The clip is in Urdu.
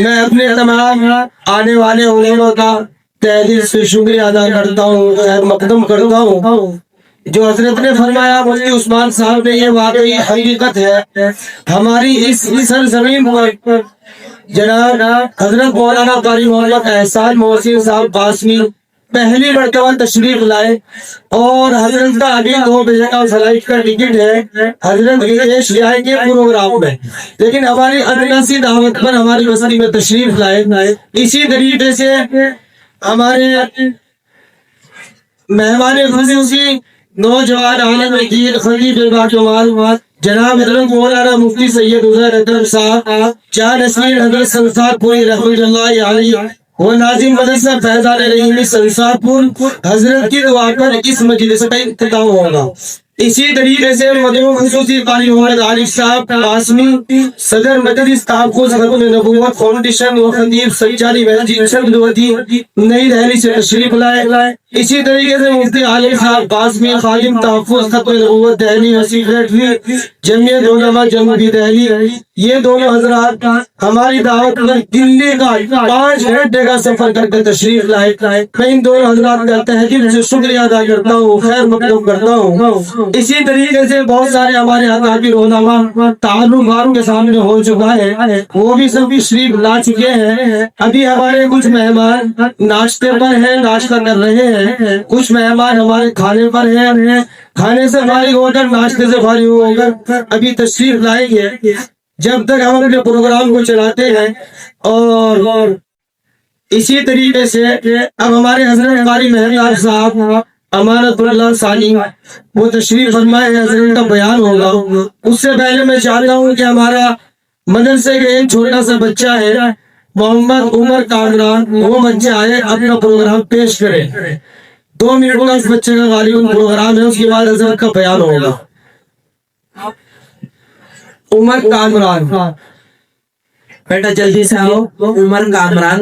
میں اپنے تمام آنے والے علماء کا تہ دل سے شکریہ ادا کرتا ہوں، خیر مقدم کرتا ہوں۔ جو حضرت نے فرمایا مفتی عثمان صاحب نے، یہ واقعی حقیقت ہے۔ ہماری اس سرزمین پر جناب حضرت مولانا قاری محمد احسان محسن صاحب قاسمی پہلی مرتبہ تشریف لائے، اور حضرت کا ابھی 2 بجے کا فلائٹ کا ٹکٹ ہے، حضرت پیش لے آئیں گے پروگرام میں، لیکن ہماری ادنا سی دعوت پر ہماری بستی میں تشریف لائے۔ اسی طریقے سے ہمارے مہمان خصوصی نوجوان عالم دین خطیب باجمال جناب حضرت مولانا مفتی سید عزیر اکرم صاحب جانشین حضرت سنسار پوری رحمۃ اللہ علیہ وہ ناظم مدرسہ فیضان رحیمی سنسار پور، حضرت کی دعا پر اس مجلس کا اختتام ہوگا۔ اسی طریقے سے مدعو خصوصی قاری محمد عارف صاحب قاسمی صدر مجلس تحفظ ختم نبوت فاؤنڈیشن و خطیب سچاری مسجد نئی دہلی سے تشریف لائے۔ اسی طریقے سے مفتی عالم صاحب قاسمی خادم تحفظ ختم نبوت دہلی و سیکریٹری جمعیت علماء جنوبی دہلی، یہ دونوں حضرات ہماری دعوت پر دلی کا 5 گھنٹے کا سفر کر کے تشریف لائے۔ میں ان دونوں حضرات کا تہ دل سے شکریہ ادا کرتا ہوں، خیر مقدم کرتا ہوں۔ اسی طریقے سے بہت سارے ہمارے اکابر علماء تعارف آپ کے سامنے ہو چکا ہے، وہ بھی سب تشریف لا چکے ہیں۔ ابھی ہمارے کچھ مہمان ناشتے پر ہیں، ناشتہ کر رہے ہیں، کچھ مہمان ہمارے کھانے پر ہیں، کھانے سے فارغ ہو کر ناشتے سے فارغ ہو کر ابھی تشریف لائیں گے، جب تک ہم اپنے پروگرام کو چلاتے ہیں۔ اور اسی طریقے سے اب ہمارے حضرت قاری مہر صاحب امانت اللہ ثانی وہ تشریف فرمائے، حضرت کا بیان ہوگا۔ اس سے پہلے میں چاہتا ہوں کہ ہمارا مدرسے کا ایک چھوٹا سا بچہ ہے محمد عمر کامران، وہ بچہ آئے اپنا پروگرام پیش کرے۔ 2 منٹ کا اس بچے کا غالباً پروگرام ہے، اس کے بعد حضرت کا بیان ہوگا۔ عمر کامران بیٹا جلدی سے آؤ، عمر کامران۔